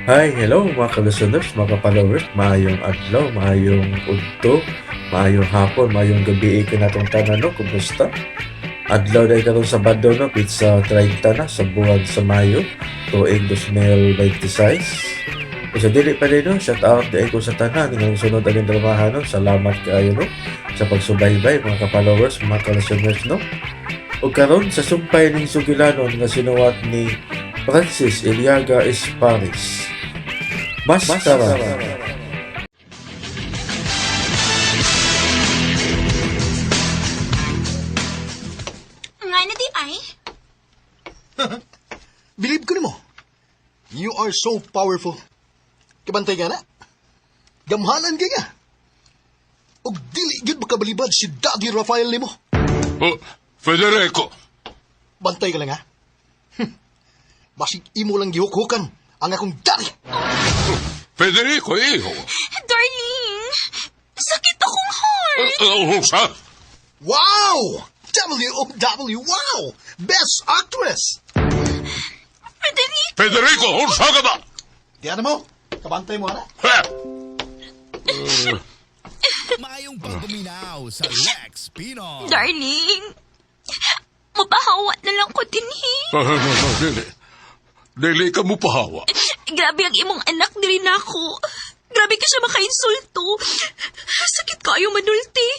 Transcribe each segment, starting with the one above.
Hi, hello mga ka-listeners, mga ka-followers, maayong adlaw, maayong udto, maayong hapon, maayong gabi ka natong tanan, no? Kumusta? Adlaw dahil karon Sabado, no? Pizza 30 na sa buwan sa Mayo, tuig 2026. Kung sa dili pa rin, no? Shout out dahil ko sa tanan, ng sunod ang dramahan, no? Salamat kayo, no? Sa pagsubaybay, mga ka-followers, mga ka-listeners, no? O karon sa sumpay ng Sugilanon nga sinuwat ni Francis Iliaga Esparis. Mastara. Nga na di ay? Believe ko nimo. You are so powerful. Kabantay ka na. Gamhanan ka nga. Og dili gyud makabalibad si Daddy Rafael nimo. Oh, Federico! Bantay ka lang ha. Basig imo lang gihukhukan ang akong daddy. Federico, iho! Darling, sakit akong heart. Sa? Wow! WOW! Wow! Best actress! Federico, Federico, unsa ka ba? Kaya mo, kabantay mo ha. Ha? Mayong pagbuminaw sa Lex Pinoy. darling. Mapahawa na lang ko din Dili. Dili ka mo pahawa. Grabe ang imong anak diri nako. Grabe ka siya makainsulto. Sakit kayo manulti.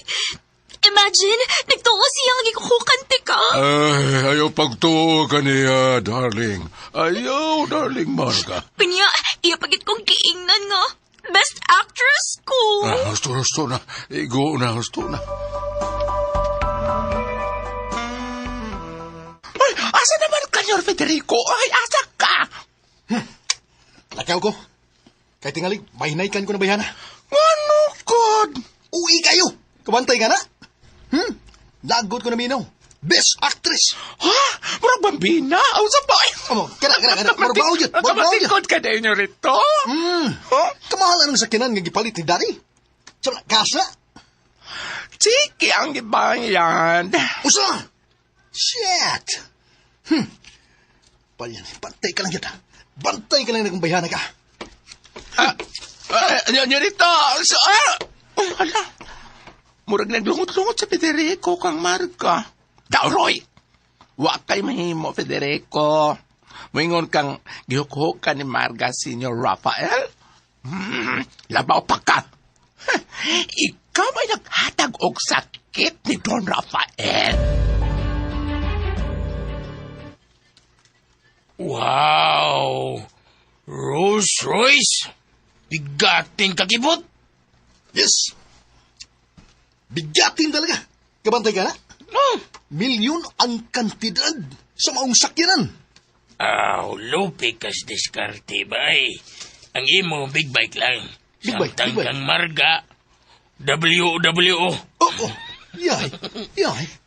Imagine, nagtuo siyang gikukukante ka. Ay, ayaw pagtuo ka niya, darling. Ayaw, darling Marga. Pinya, iya pagit kong giingnan nga. Best actress ko. Gusto na. Igo na, gusto na. Ay, asa naman ka, Sir Federico? Ay, asa ka? Lakaw ko. Kaya tingali, mahinaykan ko na bayana. Ano, God? Uwi kayo! Kabantay ka na? Lagot ko na minaw. Best actress! Ha? Murag bambina? Ang sabay. Amo, kana. Marbaw yun. Kamatikot ka na inyo rito? Huh? Kamahalan ng sakinan nga gipalit ni Daddy. Sa kasa? Chiki ang ibang yan. Usa! Shit! Palyan, bantay ka lang yun. Bantay ka lang na kung bayana ka. Nyo rito. Ala. Murag naglungot-lungot sa Federico kang Marga. Roy! Wakay mahimo, Federico. Moingon kang gihukuhukan ni Marga Senior Rafael. Labaw pa ka. Ikaw may naghatag og sakit ni Don Rafael. Wow! Rolls Royce? Bigating kakibot? Yes! Bigatin talaga. Kabantay ka na? Milyon ang kantidad sa maong sakyanan. Lupi kas diskarte ba eh. Ang imo big bike lang. Big bike, Samtang big bike. kang Marga, WWO. Oh. Yay.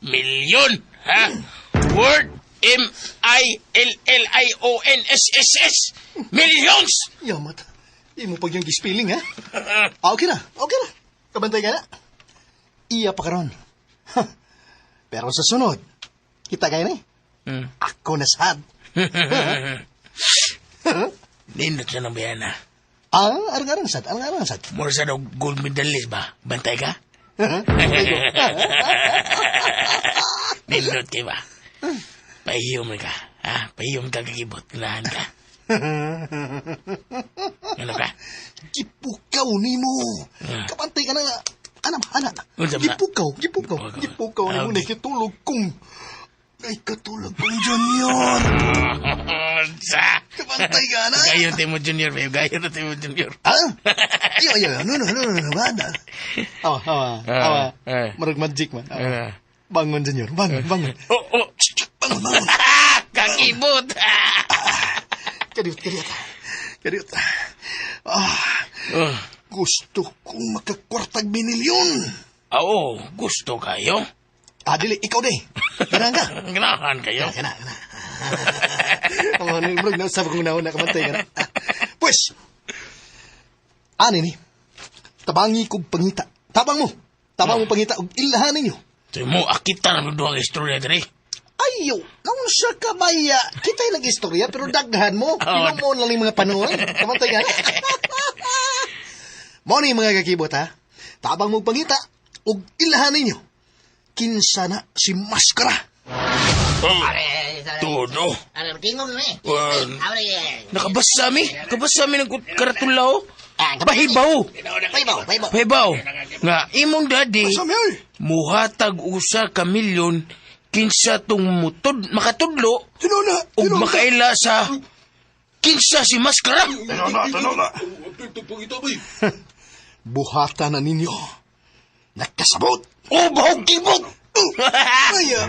Milyon, ha? Word MILLIONSSS. Millions! Yamat. Imo pag yung gispilling, ha? Okay na. Kabantay ka na? Iya pa karon. Pero sa sunod, kita kayo na eh. Ako na sad. Nindot siya ng bayana. Arang-arang sad. Mura sa daw gold medalist ba? Bantay ka? Nindot ka ba? Pahiyom ka. Ha? Pahiyom ka kakibot. Unahan ka. Ano ka? Gipukaw ni mo. Kabantay ka na nga. Anak. Unsa ba? Gipukaw ni mo na kitulog kong... Ay, katulog kong junior. Sa? Kabantay ka na. Gayon Timo Junior, babe. Gayon Timo Junior. Iyo. No. Banda. Awa. Marag magic man. Bangon, junior. Bangon. Bangon. Kakibot. Kadiot. Gusto kong makakwartag binilyon. Oo, gusto kayo? Dili, ikaw di. Ganahan ka. Ganahan kayo? Gana. Marag na, sabi kong nauna, kamantay ka na. Pues, ni, tabangi kong pangita. Tabang mo pangita, og ilahan ninyo. Ito mo, akita na doon ang istorya dali. Ay, Ayo, naun siya ka maya. Kita'y nag-istorya, pero daghan mo. Pinumon lang yung mga panahon. Kamantay nga. Mo ni mga kakibot, ha? Tabang mong pangita, ug ilahan ninyo. Kinsa na si Maskara. Todo. Tingog na eh. Nakabasa mi ng karatulaw. Pahibaw. Pahibaw. Nga, imong daddy, Sami, oy. muhatag usa ka milyon kinsa tong makatudlo Tinuna. o makaila sa kinsa si Maskara. Buhata na ninyo. Nagkasabot. Oh, bahog kibot. Maya.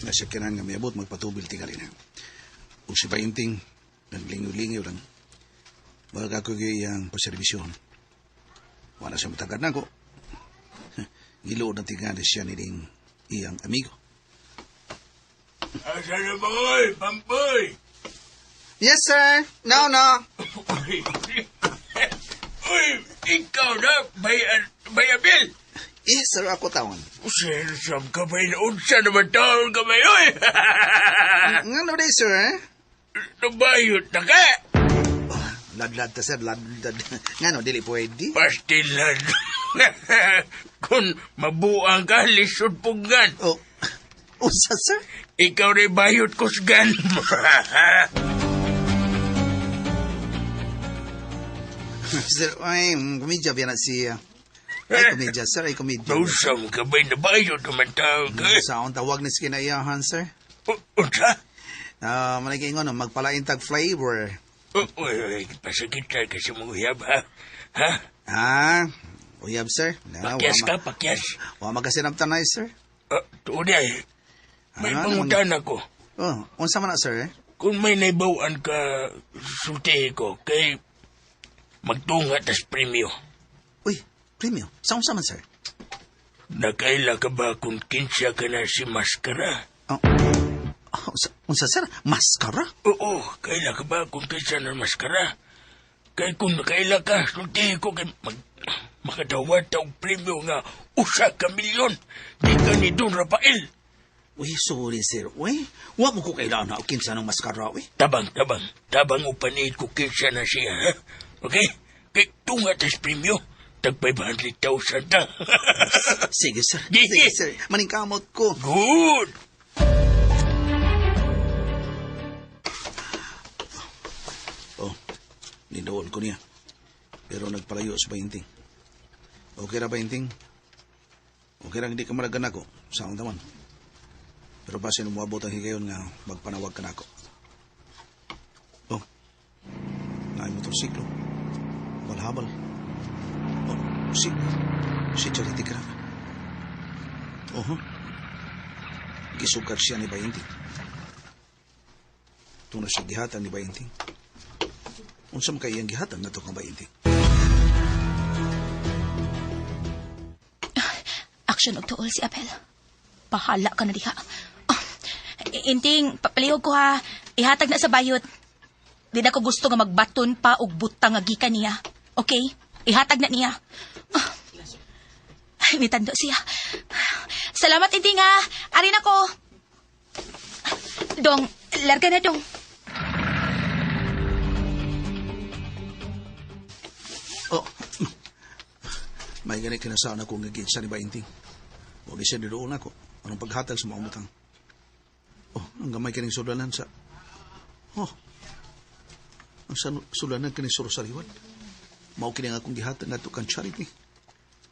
Nasakyanan nga may abot magpatubil tingali na. Kung si Painting, naglingaw-lingaw lang. Baga ko iyang paservisyon. Wala siya matagad na ko. Gilood na tingali siya niling iyang amigo. Asa na ba, oy, Pampoy? Yes, sir. No. Uy, ikaw na, bayabil. Yes, sir. Ako tawon. Sir, sab ka ba unsa naman taon ka ba, oy? Nga no day, sir. Nabayot na ka. Ladlad ta, sir. Ladlad. Nga no, dili pwede. Pastilan. Kung mabuang ka, lisod punggan. Oh, usa, sir? Ikaw rin bayot kusgan. Sir, ay, komedya biya na si... Ay, komedya, sir. Ay, komedya. Nausam ka ba'y nabayot naman taon ka? Sa akong tawag na kinaiyahan, sir. Unsa? Managingon, magpalaintag flavor. Uy, pasakit ka kasi mong uyab, ha? Ha? Uyab, sir. Pakyas ka, pakyas. Wa magasinabtan na, sir. Tunay, may pangutan ako. Oh, unsa man na, sir? Kung may naibawaan ka, sultihin ko, kay magtunga tas premyo. Uy, premium. Saan man, sir? Nakaila ka ba kung kinsya ka na si Maskara? Unsa, sir? Maskara? Oo, kaila ka ba kung kinsya na Maskara? Kay kung nakaila ka, sultihin ko kay makadawat ang premyo nga usa ka milyon. Di ka ni Don Rafael. Uy, sorry, sir. Uy, wa mo ko kailangan na kinsa ng maskara, uy. Tabang upanid ko kinsya na siya, ha? Okay? Kay tunga tas premyo, tag 500,000 ta. Sige, sir. Sige. Sige, sir. Maningkamot ko. Good! Oh, nidool ko niya. Pero nagpalayo sa Painting. Okay ra, Painting? Okay ra, hindi ka malagan ako. Saan naman? Pero basin umabot ang higayon nga magpanawag ka na ako. Oh, naay motorsiklo. Habal-habal. Oh, si Charity ka na. Oh, gisugad siya ni Painting. Ito na siya gihatan ni Painting. Unsa man kay iyang gihatan na ito kang Painting? Action og tuol si Apel. Bahala ka na diha. Inting, papalihog ko ha. Ihatag na sa bayot. Di na ko gusto nga magbaton pa og butang nga gikan niya. Okay? Ihatag na niya. Ay, may tando siya. Salamat, Inting ha. Arin ako. Dong, larga na dong. Oh, may ganit kinasaan ako ng ginsa ni Painting. Huwag siya niroon ako. Anong paghatag sa mga utang? Oh, ang gamay kaning sulanan sa... Oh, ang sulanan kaning sorosariwan. Mao kini nga akong gihatag na ito kang Charity.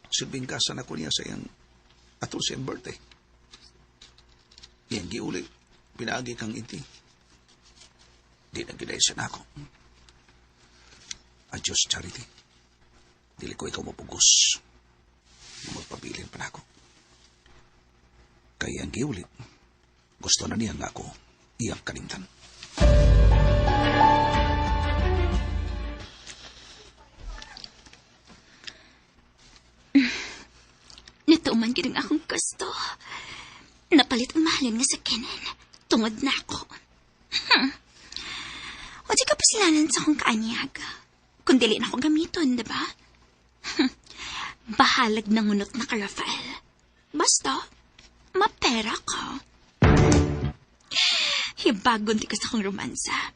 Silbing kasan ako niya sa iyang ato sa iyang birthday. Iyang giuli, pinaagi kang Inti. Di na ginaysan ako. Adios, Charity. Dili ko ikaw mapugos. Magpabilin pa na ako. Kaya ang giuli, gusto na niya nga ako iyang kalimtan. Natuman gid ang akong gusto. Napalit ang mahalin nga sa Kenan. Tungod na ako. O di ka pasilanan sa akong kaanyag. Kung dili na ako gamiton, diba? Bahalag na ngunot na ka, Rafael. Basta, mapera ka. Hibagon ti ka sa kong romansa.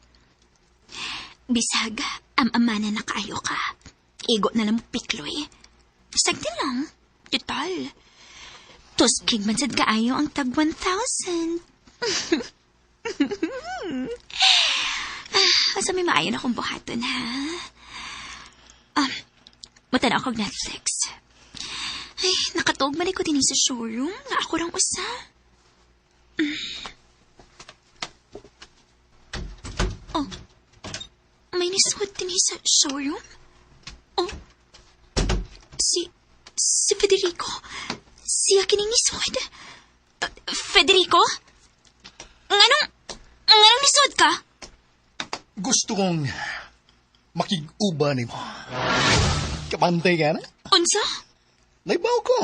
Bisag, amamana na kaayo ka. Igo na lang mo pikloy. Sagdi lang. Total. Tuskig man sad kaayo ang tag 1,000. Asa may maayo na kong buhaton, ha? Matanaw kong Netflix. Ay, nakatuog man ko din sa showroom na ako lang usa. Oh, may niswad din sa showroom? Oh, si Federico. Siya kining niswad. Federico? Nganong niswad ka? Gusto kong makig-uba ni mo. Kapantay ka na? Unsa? Naibaw ko.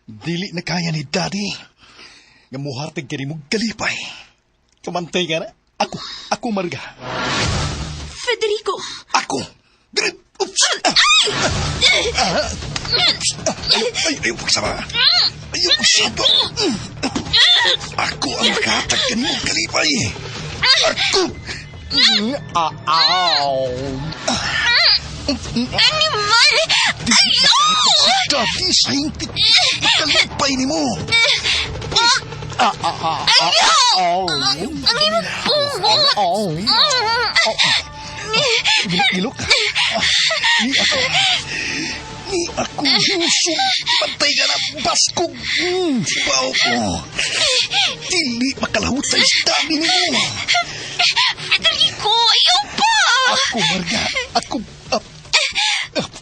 Dili na kaya ni Daddy. Nga muhartig ka rin mo galipay. Kapantay ka na? Ako marga. Federico! Ako! Grip! Oops! Ayaw pagsama. Ayaw pagsama. Ako ang makatag ka rin mo galipay. Ako! Animal! Ayaw! Daddy, saintik kalipay ni mo. Ayaw! Ang imong pugo! Gilok ka. Ni ako yuso. Pantay ka na baskog. Baw ko. Dili makalahot sa istabi ni mo. Federico, ayaw pa! Ako, Marga. Ako,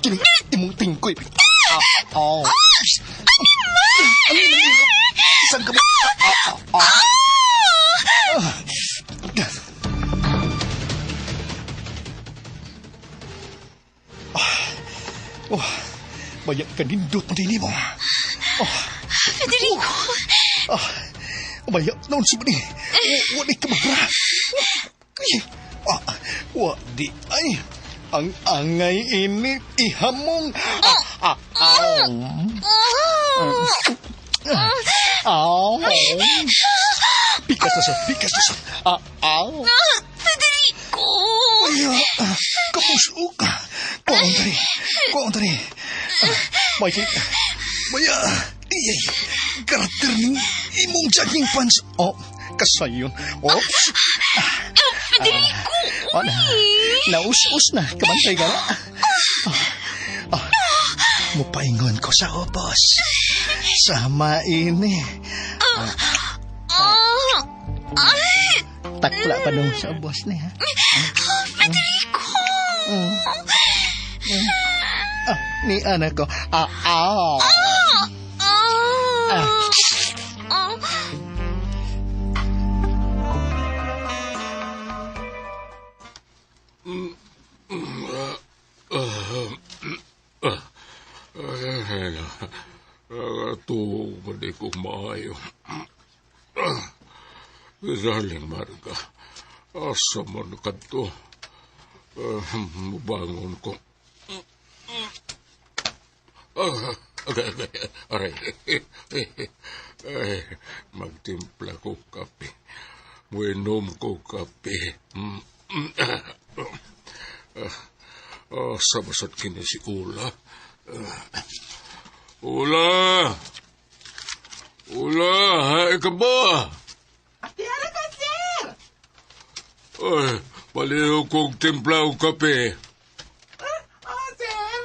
kining imong tingkoy. Isang ka mo. Bayak ka nindot mo din mo. Federico! Bayak naon si Bani. Wadi ka magra. Wadi ay. Ang angay ini ihamong. Pikas na sa. Federico! Kapusok. Kuwang tari. Maya, iyay, karakter ng imong jogging pants. Kasayon. Federico! Naus-us na, kabantay ka na. Mupaingon ko sa obos. Sama ini. Takla pa nung sa obos niya. Federico! Ni anak ko. Tuog ba di ko maayo? Darling Marga, asa man ka to? Mabangon ko. Aray, magtimpla ko kape. Muinom ko kape. Sa basat kini si Ula. Ula, hay ka ba? Atiyara ka, sir! Ay, paliw kong timpla o kape. Sir!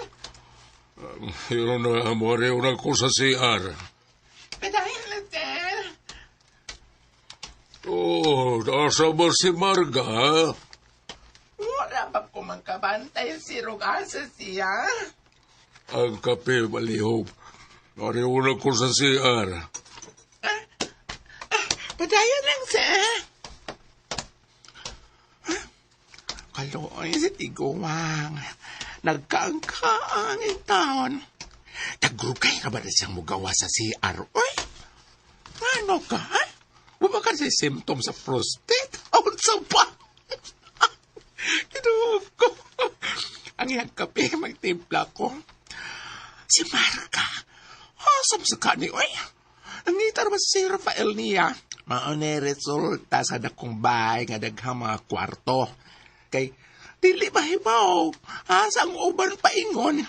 Yun na, amore na ko sa CR. Padahin na, sir! Asa ba si Marga? Wala ba kumangkabantay si Rogasa siya? Ang kape, malihog. Mariw na ko sa CR. Padayan lang, sir! Kaloy si Tiguang. Nagkaangkaang taon. Tagugay ka ba na siyang mugawa sa CR? Uy! Ano ka? Wala ka si symptom sa prostate? Aun sa pa? Kinuha ko. ang iyang kape magtimpla ko. Si Marga. Asam sa kani, oy. Nangitar ba si Rafael niya? Maone resulta sa dakong bahay nga daghang mga kwarto. Kay, dili mahibaw. Asa ang uban paingon.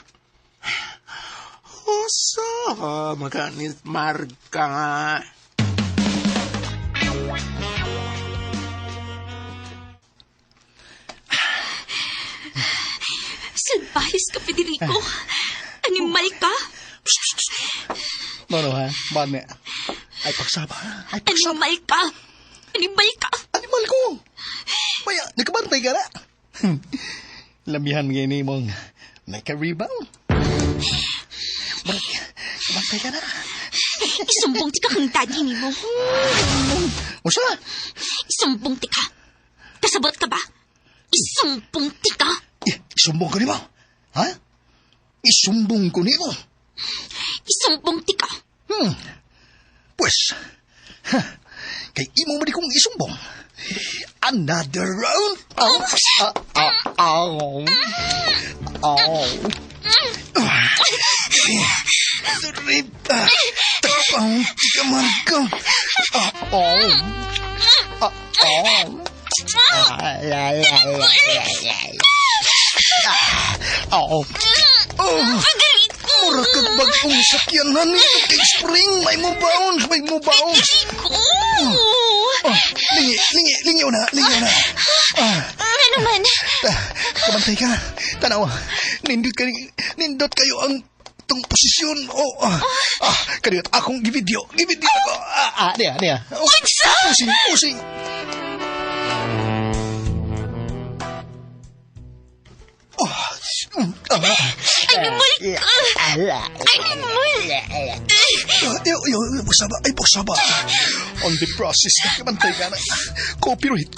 Osa, maganis Marga. Salbahis ka, Federico. Animal ka. No, ha? Bane. Ay, pagsaba. Ay, pagsaba. Animal ka. Animal ka. Animal ko. Paya, nakabantay ka na. Lamihan ngayon mong naka-rebound. Kabantay ka na. Isumbong ti ka kang daddy ni mo. Usa? Isumbong ti ka. Kasabot ka ba? Isumbong ti ka. Isumbong ko ni mo. Ha? Isumbong ko ni mo. Isumbong ti ka. Pues, kay imo mo di kong isumbong. Another round. Rita, tapang tigaman ka. Mura kag bagong sakyanan nito kay spring. May mo bounce. Federico! Lingi na. Ano man? Kabantay ka. Tanaw, nindot kayo ang itong posisyon. Kaniyot akong givideo ko. Niya. Pusing. Animal ka! Animal! Ay, pagsaba. On the process na kabantay ka na. Copyright.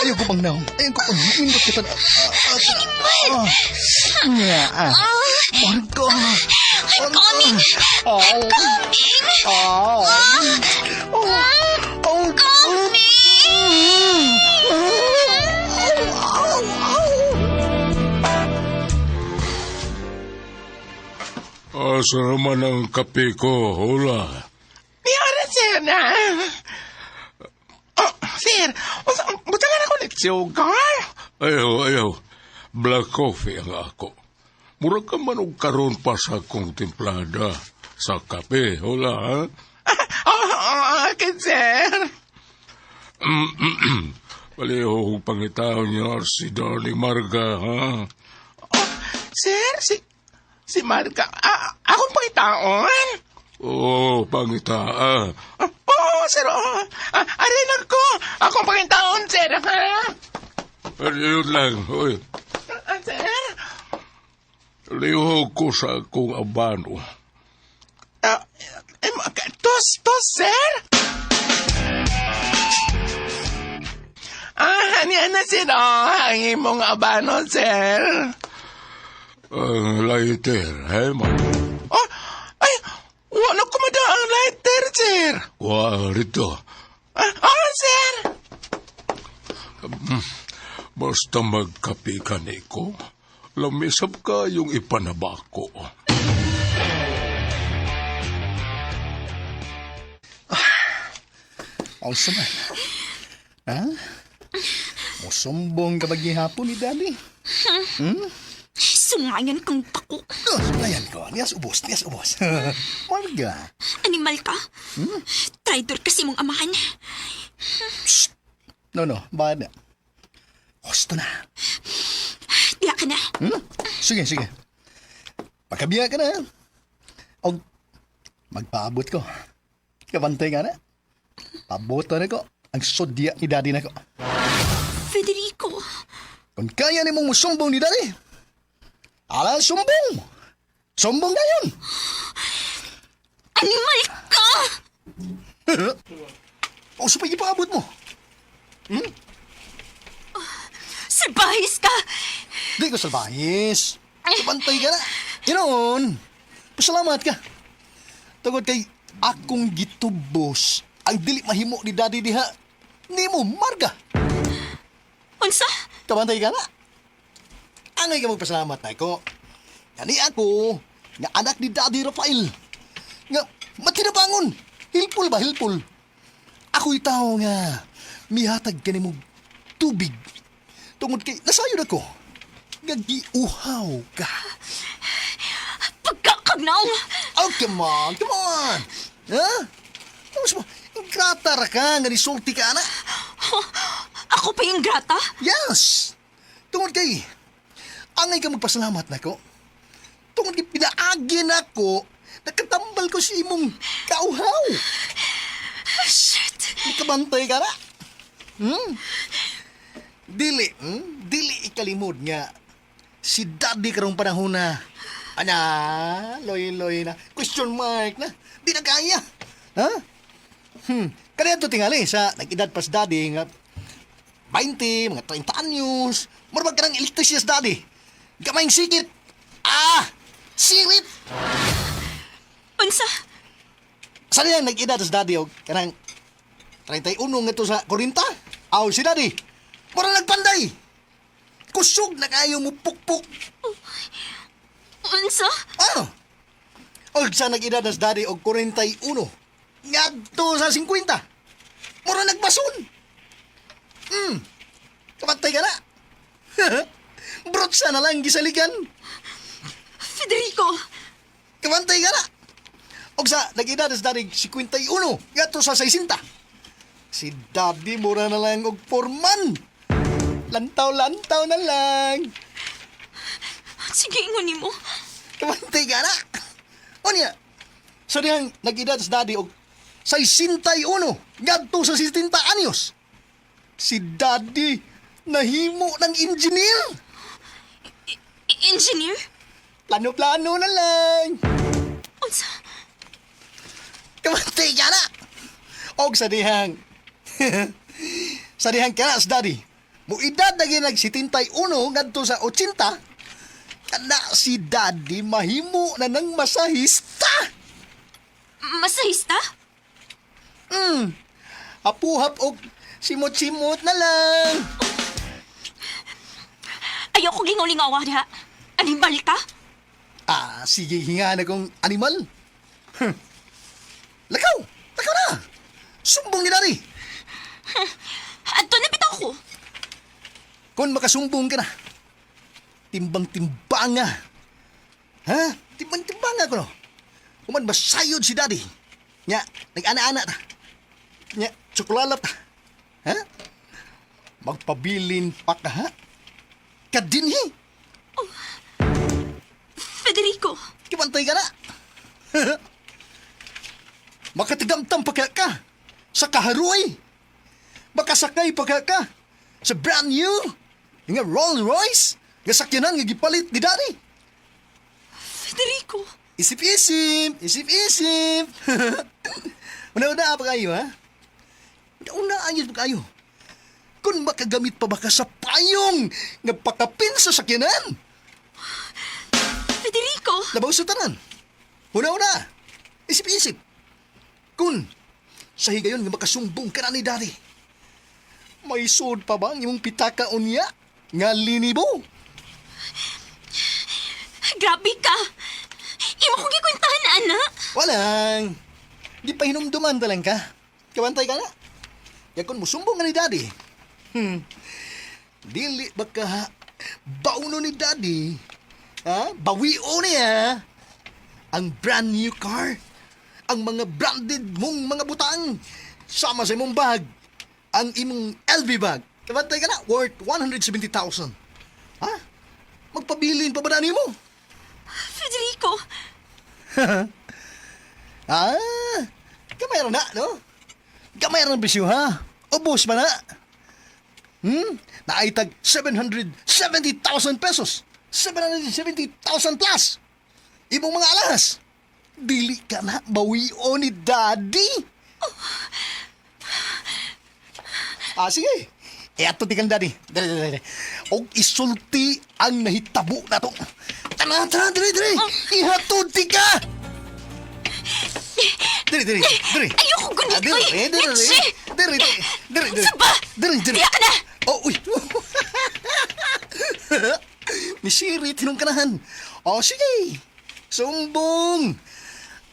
Ayaw ko bang naong. Mindot kita na. Marga. I'm coming! Asa naman ang kape ko, Hula? Piyara, sir, na. Sir, butangan ako ni Sugar. Ayaw. Black coffee ang ako. Murag ka man og karon pa sa akong templada sa kape, Hula, ha? Akin, sir. Paliho pangitaon niya si Darling Marga, ha? Sir, si Marga, akong pangitaon. Oo, pangitaan. Sir, arinan ko. Akong pangitaon, sir, ha? Yun lang, oy. Sir? Lihog ko sa akong abano. Tos, sir? Ano sino ang imong abano, sir? Ang lighter, he, man? Wala ko ang lighter, sir. Rito. Sir? Basta magkape ka, Nico. Lamisap ka yung ipanabako. Also man. Ha? Musumbong ka hapon ni Daddy? Sungayan kang tako. Ayan ko. Niyas ubos. Marga. Animal ka? Traitor kasi mong amahan. No. Bad na. Gusto na. Diya ka na. Sige. Pagkabiya ka na. O, magpaabot ko. Kabantay ka na. Paboto na ko ang sodya ni Daddy na ko. Federico. Kung kaya ni mong musumbong ni Daddy, ala sumbong. Sumbong na yun. Animal ka! O, so paabot mo. Salbahis ka! Di ko salbahis. Kabantay ka na. Yun. Pasalamat ka. Tugod kay akong gitubos ang dili mahimo ni Daddy diha. Ni mo, Marga. Unsa? Kabantay ka na. Angay ka magpasalamat na ko. Gani ako, nga anak ni Daddy Rafael. Nga, matinabangon. Hilpul ba, hilpul? Ako'y tao nga, mihatag ka ni mong tubig. Tungod kay, nasayod ako. Gagiuhaw ka. Pagkakagnaw! Oh, come on, come on. Ha? Tapos mo, ingrata ra ka, nga nisulti ka na. Ako pa yung grata? Yes! Tungod kay, angay ka magpasalamat na ko. Tungod kay, pinaagin ako, nakatambal ko si imong kauhaw. Shit! Nakabantay ka na. Dili ikalimod nga. Si Daddy karong panahon na. Loy na. Question mark na. Di na kaya. Ha? Kaya ito tingali sa nag-edad pa si Daddy nga 20, mga 30 anyos. Marabag ka ng electrician si Daddy. Gamayng sikit. Sirit! Unsa? Saan yan nag-edad si Daddy o kanang 31 nga ito sa 40? Aw, si Daddy. Mura nagpanday. Kusog na kayo mo pukpuk. Unsa? Ano? O sa nag-edad na si Daddy o 41. Ngadto sa 50. Mura nagbason. Kapatay ka na. Brotsa na lang gisaligan. Federico! Kapantay ka na. O sa nag-edad na si Daddy 51. Ngadto sa 60. Si Daddy mura na lang og forman. Lantaw-lantaw na lang. Sige, ingon mo. Kapantay ka na. O niya, sa dihang nag-edad sa Daddy og 61. Ngadto sa 70 anyos. Si Daddy nahimo ng engineer. Engineer? Plano-plano na lang. Unsa? Kapantay ka na. Og sa dihang sa dihang ka na sa Daddy. Muedad na ginag 71 ngadto sa 80. Kana si Daddy mahimo na ng masahista. Masahista? Hapuhap og simot-simot na lang. Ayoko gingaw-lingawa diha. Animal ka? Sige, hinga na kong animal. Lakaw! Lakaw na! Sumbong ni Daddy. Adto na bitaw ko. Kung makasumbong ka na, timbang-timbanga. Ha? Timbang-timbanga ko no. Kuman masayod si Daddy. Nya, nag-ana-ana ta. Nya, tsuklalat ta. Ha? Magpabilin pa ka, ha? Kadinhi. Federico! Kibantay ka na. Makatigamtam pa ka sa kaharoy. Makasakay pa ka sa brand new nga Rolls Royce nga sakyanan nga gipalit ni Daddy. Federico! Isip-isip! Isip-isip! Una-una pa kayo, ha? Una ayos pa kayo. Kung makagamit pa ba ka sa payong nga pakapin sa sakyanan? Federico! Labaw sa tanan. Una-una. Isip-isip. Kung sa higayon nga makasumbong ka na ni Daddy, may sud pa ba ang imong pitaka unya nga linibo? Grabe ka! Imo kong gikwentahan na, anak! Walang. Di pa hinumduman talang ka. Kabantay ka na. Yakon mo sumbong nga ni Daddy. Dili ba ka bauno ni Daddy? Ha? Bawio niya ang brand new car. Ang mga branded mong mga butang. Sama sa imong bag. Ang imong LV bag. Kabantay ka na. Worth 170,000. Ha? Magpabilin pa ba na mo? Federico! Gamay na, no? Gamay na bisyo, ha? Ubos ba na? Naitag 770,000 pesos. 770,000 plus. Ibong mga alas. Dili ka na bawion ni Daddy. Sige. Ato ti kang Daddy. Dali. Og isulti ang nahitabo na to. Tara, dali. Ihatod ti ka. Dali. Ayoko gunit ko eh! Dali. Saba! Dali. Tiyak ka na! Oh, uy. ni Siri tinungkanahan. O sige, sumbong.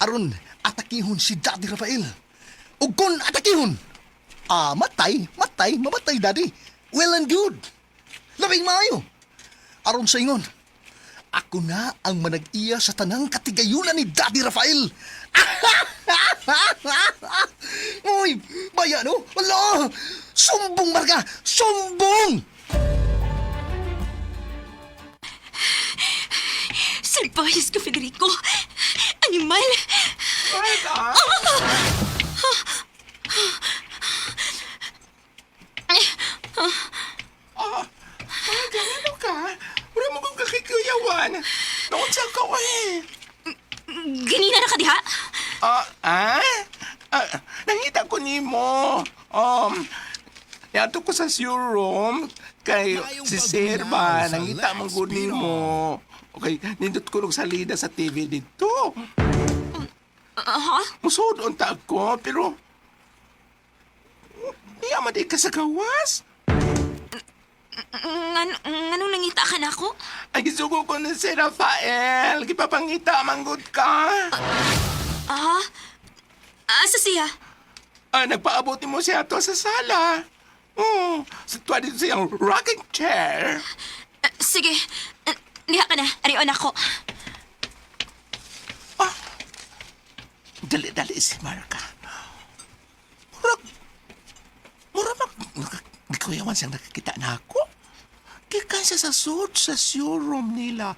Aron, atakihon si Daddy Rafael. Ug kung atakihon, mamatay, Daddy. Well and good. Labing maayo. Aron sa ingon, ako na ang manag-iya sa tanang katigayunan ni Daddy Rafael. Uy, baya no? Wala! Sumbong, Marga! Sumbong! Salbayas ka, Federico. Animal. Marga! Marga, ano ka? Wala mo kong kakikuyawan. Naunsa ka Ganina na ka diha? Nangita ko nimo. Yato ko sa showroom kay si Sir ba, nangita mong good nimo. Okay, nindot ko ng salida sa TV dito. Musod unta ko, pero di amad ka sa gawas. Nganong nangita ka na ako? Ay, gisugo ko na si Rafael. Gipapangita, manggod ka. Asa siya? Nagpaabot mo siya to sa sala. Sa tuwa dito siyang rocking chair. Sige, liha ka na. Arion ako. Dali si Marga. Mura nagkuyawan siyang nakakita na ako. Kikan siya sa suit sa showroom nila.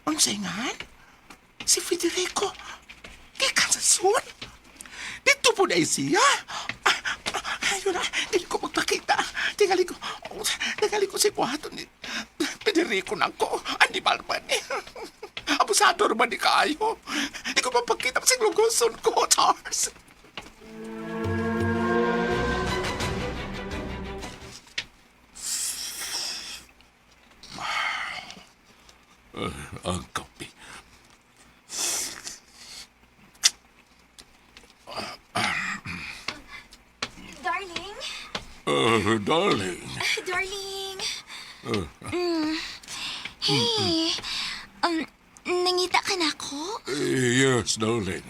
Ang saingan? Si Federico. Kikan sa suit? Dito po na siya. Ayun na, hindi ko magpakita. Tingali ko si Kuhato ni Federico na ko. Animal man eh. Abusador man ni kayo. Hindi ko mapakita sa luguson ko, Charles. Ang kape. Darling? Darling. Darling? Hey, nangita ka na ako? Yes, darling.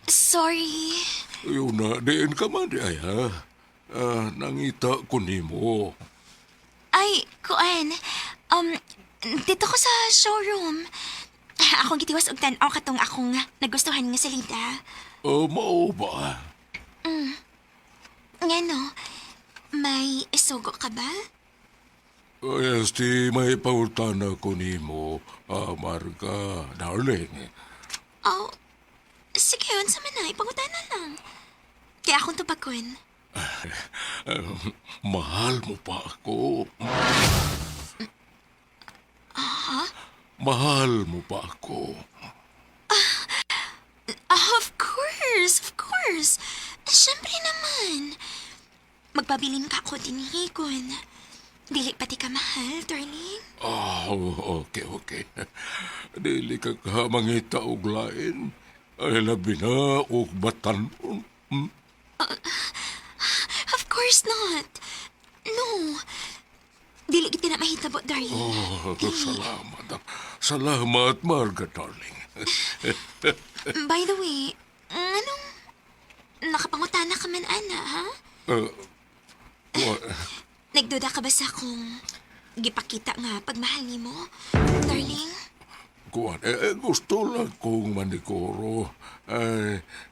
Sorry. Yun na, diin ka man di ay ha. Nangita ko nimo. Ay, kuan. Dito ko sa showroom. Akong gitiwas og tan-aw katong akong nagustuhan nga salida. Mao ba? Ngano, may isugo ka ba? Yes, di may pautana ko nimo, Marga, darling. Oh, sige, unsa man na, ipangutan na lang. Kaya akong tupakon. Mahal mo pa ako. Mahal mo pa ako. Of course. Siyempre naman. Magpabilin ka ako dinihikon. Dili pati ka mahal, darling. Okay. Dili ka mangita og lain. Ay labi na og batanon. Of course not. No. Dili kita na mahitabo, darling. Salamat, Marga, darling. By the way, anong nakapangutana ka man, ana, ha? Nagduda ka ba sa akong gipakita nga pagmahal ni mo, darling? Gusto lang kong manikoro.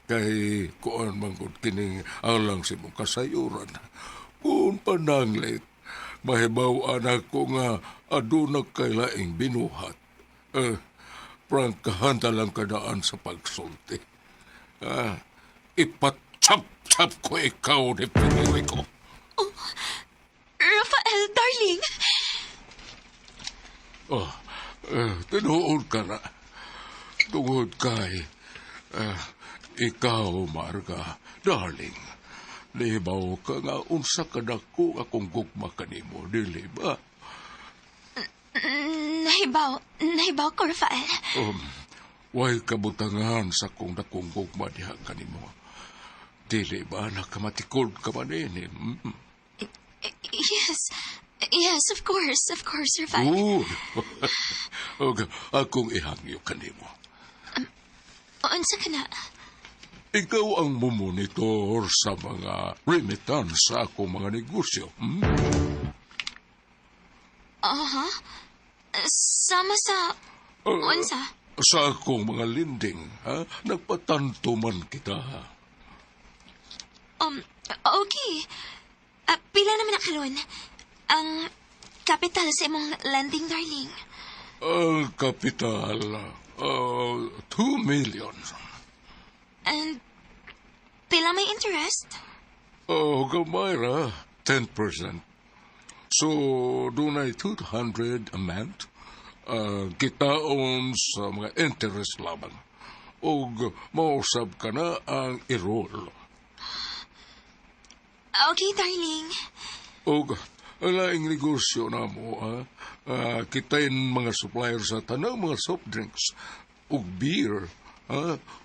Kay kuan manggod kining alang si mong kasayuran. Kung pananglit, mahibaw anak ko nga aduna kay laing binuhat. Prangkahan talang kadaan sa pagsulti. Ipatchap-chap ko ikaw ni Federico. Oh, Rafael, darling! Tinuod ka na. Tungod kay ikaw, Marga, darling. Libaw ka nga unsa ka dako akong gugma kanimo, dili ba? Nahibaw ko, Rafael. Way kabutangan sa kung dakong gugma diha kanimo. Dili ba nakamatikod ka man ini? Yes. Yes, of course, Rafael. Good. Og akong ihangyo kanimo. Unsa ka na? Ikaw ang mumonitor sa mga remittance sa akong mga negosyo. Sama sa... Unsa? Sa akong mga lending, ha? Nagpatanto man kita. Okay. Pila naman na karon? Ang capital sa imong lending, darling. Ang kapital, 2 million. And pila may interest? Gamay ra, 10%. So, dunay 200 a month. Kitaon sa mga interest lamang. O mausab ka na ang i-roll. Okay, darling. O laing negosyo na mo, kitayin mga supplier sa tanang mga soft drinks o beer.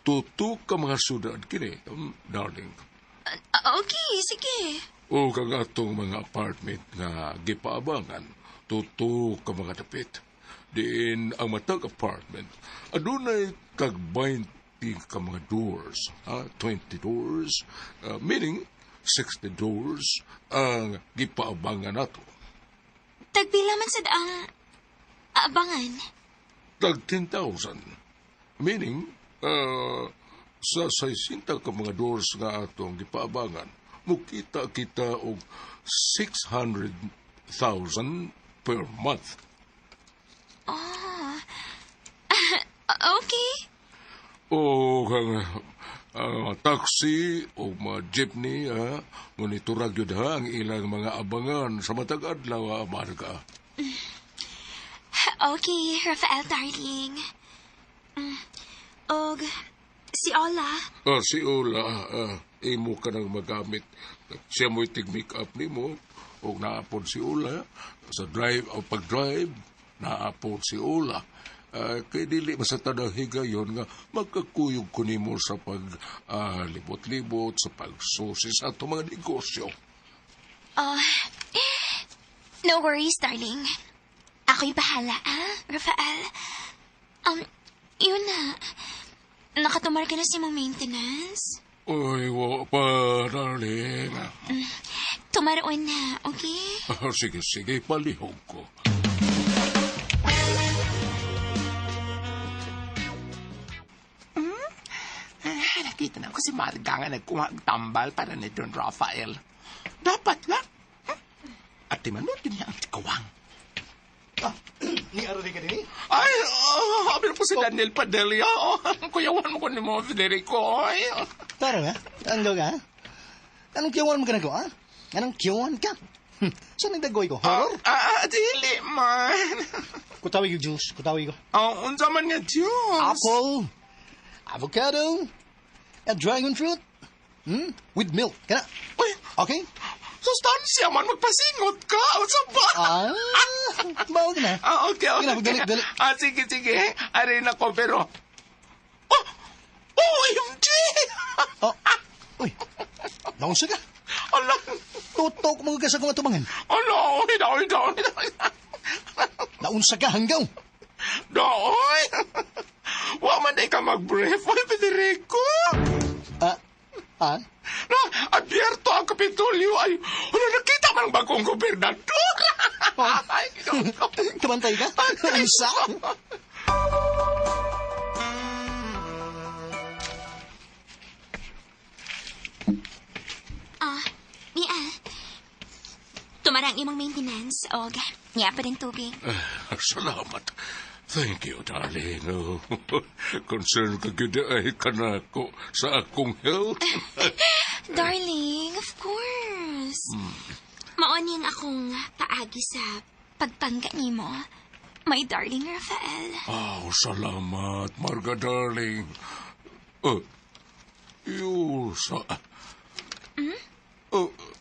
Tutok ka mga sudad kini, darling. Okay, sige. O kag atong mga apartment nga gipaabangan, tutok ka mga dapit. Diin ang matag apartment, adunay kag 20 ka mga doors, 20 doors, meaning 60 doors ang gipaabangan nato. Tagpila man sad ang abangan. Tag 10,000, meaning sa 60 ka mga doors nga atong gipaabangan, mukita kita og 600,000 per month. Okay. O kang taxi o mga jeepney, monitorag yun ang ilang mga abangan sa matag adlaw, Marga. Okay, Rafael, darling. Og si Ola. Si Ola, imo ka nang magamit. Siya mo'y tig-make up ni mo. O naapod si Ola. Sa drive o pag-drive, naapod si Ola. Kaya dili masatanang higayon nga magkakuyog ko nimo sa pag-libot-libot, sa pagsusi sa ato mga negosyo. No worries, darling. Ako'y bahala, Rafael. Yun na. Nakatumar ka na sa mong maintenance? Uy, wa pa, darling. Tumaroon na, okay? Sige, palihog ko. Nakita na ako si Marga nga nagkuha-tambal para ni Don Rafael. Dapat nga. At timanod din niya ang tikawang. Ni Aro di ka din eh? Ay, habi po si Daniel Padilla. Kuyawan mo ko ni mo, Federico. Tara nga, ang gaw ka? Anong kiyawan mo ka na ko, ha? Anong kiyawan ka? Saan nagdagoy ko? Horror? Dili man. Kutawig yung juice, kutawig ko. Unsa man nga juice? Apple, avocado, and dragon fruit. With milk. Kana? Uy, Okay? sustansya man, magpasingot ka. Unsa ba? Bawag na. Okay. Dali. Sige. Aray na ko, pero... OMG! Uy, naunsa ka? Ala, Tutok mo ka sa kong atumangan. daoy. Naunsa ka hanggaw. Daoy! Wa man ka mag-brief, Federico. Na, abierto ang Kapitolyo ay, nakita man ang bagong gobernador. Kamantay ka? Naunsa? Mia. Tumarang imong maintenance o niya pa rin tubig. Salamat. Thank you, darling. Concern ka gid-ay ka na ko sa akong health. Darling, of course. Maoning akong paagi sa pagpangga nimo. My darling Rafael. Salamat, Marga, darling. Yusa.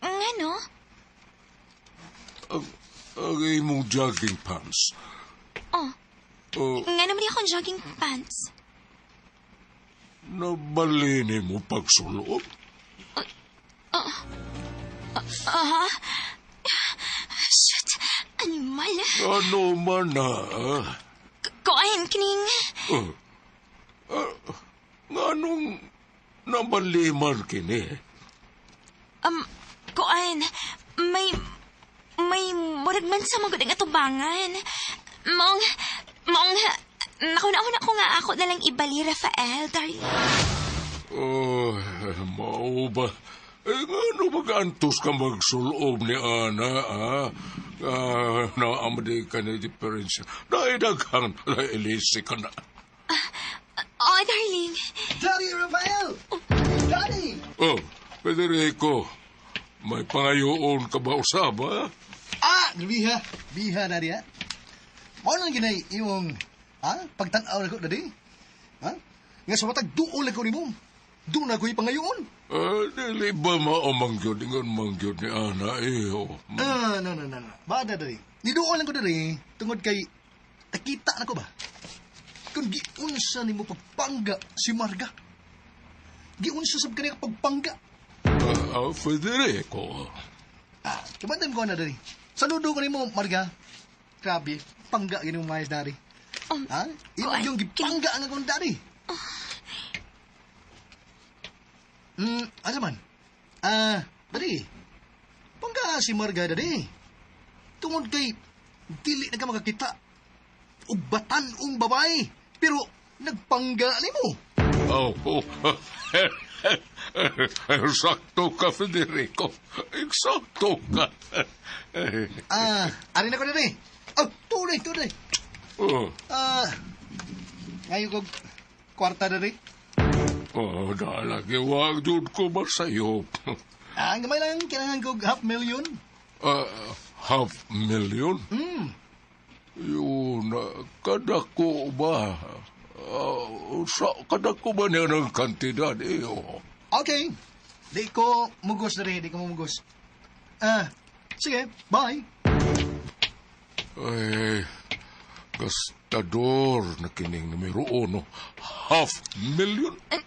Ano? Ang imong jogging pants. Nga naman akong jogging pants. Nabalini mo pagsulot? Shit, animal. Ano man na, Kuan, kining... Nganong nabaliman kini? Kuan, may murag man sa magod ang atubangan. Mong, nakunahon ako nga ako nalang ibali, Rafael, darling. Oh, mao ba? Ngano mag-antos ka magsulob ni Ana, ha? Naamadi ka ni diferensya. Naidaghang nailisi ka na. Darling. Daddy, Rafael! Daddy! Oh, Federico, may pangayoon ka ba usab, ha? Biha. Biha, Daddy, ha? Mao nang ginay yung, pagtanaw na ko, Daddy. Nga sa matag duol na ko ni mo. Doon ako ipangayoon. Dili ba maomangyod, ingon mangyod ni Ana, oh. No. Bada, Daddy. Niduol lang ko, Daddy. Tungod kay, nakita na ko ba? Kung giunsa ni mo pagpangga si Marga. Giunsa sab kaniya pagpangga. Federico. Kabantan ko na, Daddy. Saludo ko ni mo, Marga. Grabe, pangga gini mo, Mayas, Daddy. Yung gipangga ang akong Daddy. Ano man? Daddy. Pangga si Marga, Daddy. Tungod kay, dili na ka makakita. Ubatan ang babae. Pero, nagpangga ni mo. Eksakto ka, Federico. Eksakto ka. Ari na ko na rin. Tunay. Ngayon ko, kwarta na rin. Dalagi, wag yun ko masayop. Gamay lang, kailangan ko $500,000. $500,000? Yun, kadako ba? Kadako ba niya ng kantidad, Okay. Di ko mugos na rin, sige, bye. Ay, gastador na kining numero 1. $500,000?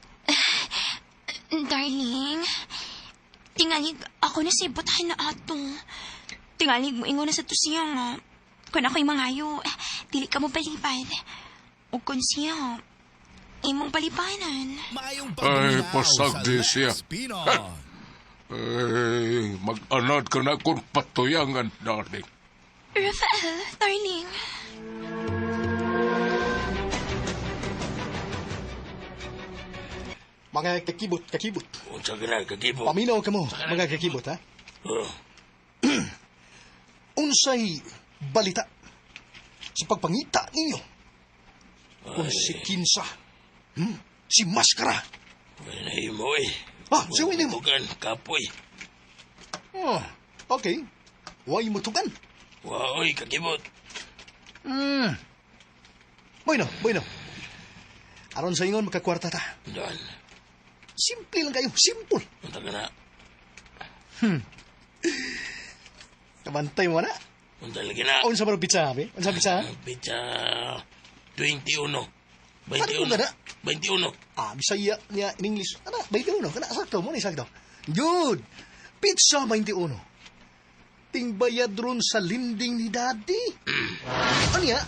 Darling, tingalig ako na si butahin na ato. Tingalig mo ingon na sa to siya nga. Kung ako'y mangayo, dili ka mo palipad. O kung siya, imong palipanan. Mayong Ay, pagminaw pasagdi sa siya. Lex Pinoy. Ay, mag-anad ka na kung patuyangan, darling. Rafael, darling. Mga kakibot. Unsa ka na, kagibo? Paminaw ka mo, mga kakibot, ha? Unsay balita sa pagpangita ninyo? Kung si Kinsa, si Maskara. Wala mo eh. Si Winnie mo. Bukan, kapoy. Okay. Huwag mo tugan. Waoy, kakibot. Bueno. Aron sa ingon, makakwarta ta. Dan, Simple lang kayo, simple. unta ka na. Kabantay mo na. Unta lagi na. Unsa ba pizza, be? Unsa pizza? Pizza 21. Ano ko na? 21. Bisaya niya in English. 21. Kana sakto mo ni sakto. Good. Pizza 21. Tingbayad ron sa linding ni Daddy. Ano niya?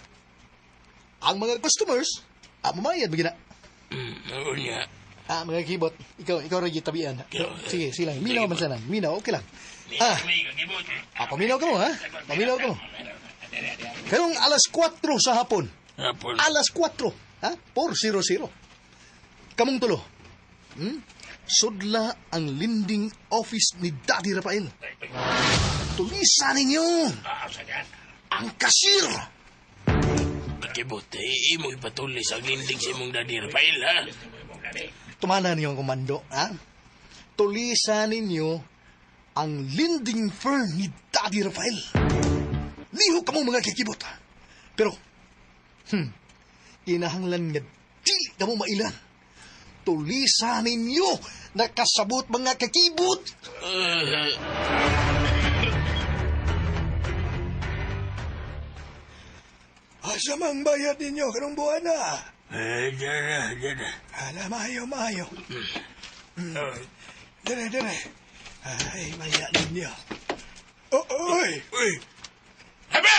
Ang mga customers, mamayad bagina. Ano niya? Mga kibot, ikaw rin tabian. Sige, sila. Minaw man sana. Minaw, okay lang. May kakibot. Paminaw ka mo, ha? Paminaw ka mo. Kayong alas 4 sa hapon. Hapon. Alas 4. Ha? 4:00. Kamong tulo. Sudla ang linding office ni Daddy Rafael. Tulisan ninyo. Ang kasir. Kakibot, imo ipatuloy sa linding sa imong Daddy Rafael, ha? Tumana niyo ang komando, ha? Tulisan ninyo ang linding firm ni Daddy Rafael. Liho ka mo mga kikibot. Pero, kinahanglan nga dili ka mo mailan. Tulisan ninyo nakasabot mga kakibot. Asa mang bayad ninyo kanong buwan na? Diyan na. Mayo. Dire. Ay, maya ninyo. Oy! Uy! Haba!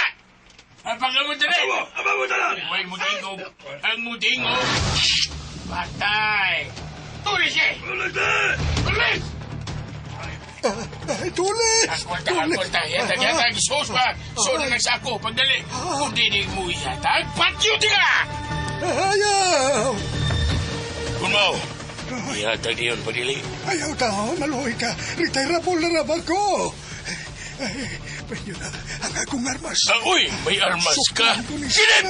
Apang mo dali! Aba mo dali! Huwag mo tingog! Ang mo tingog! Patay! Tulis eh! Tulis! Ay, tulis! Akwanta! Yatag! Sos pa! So na nagsako! Pagdali! Kung dinig mo yatag, patyo di ka! Ayaw! Kung mo! Yatag yun, pagdali! Ayaw tao, maluhoy ka. Retirable na naman ko. Ay, pwede na ang akong armas. Uy! May armas ka! Sukan ko ni- Kinip!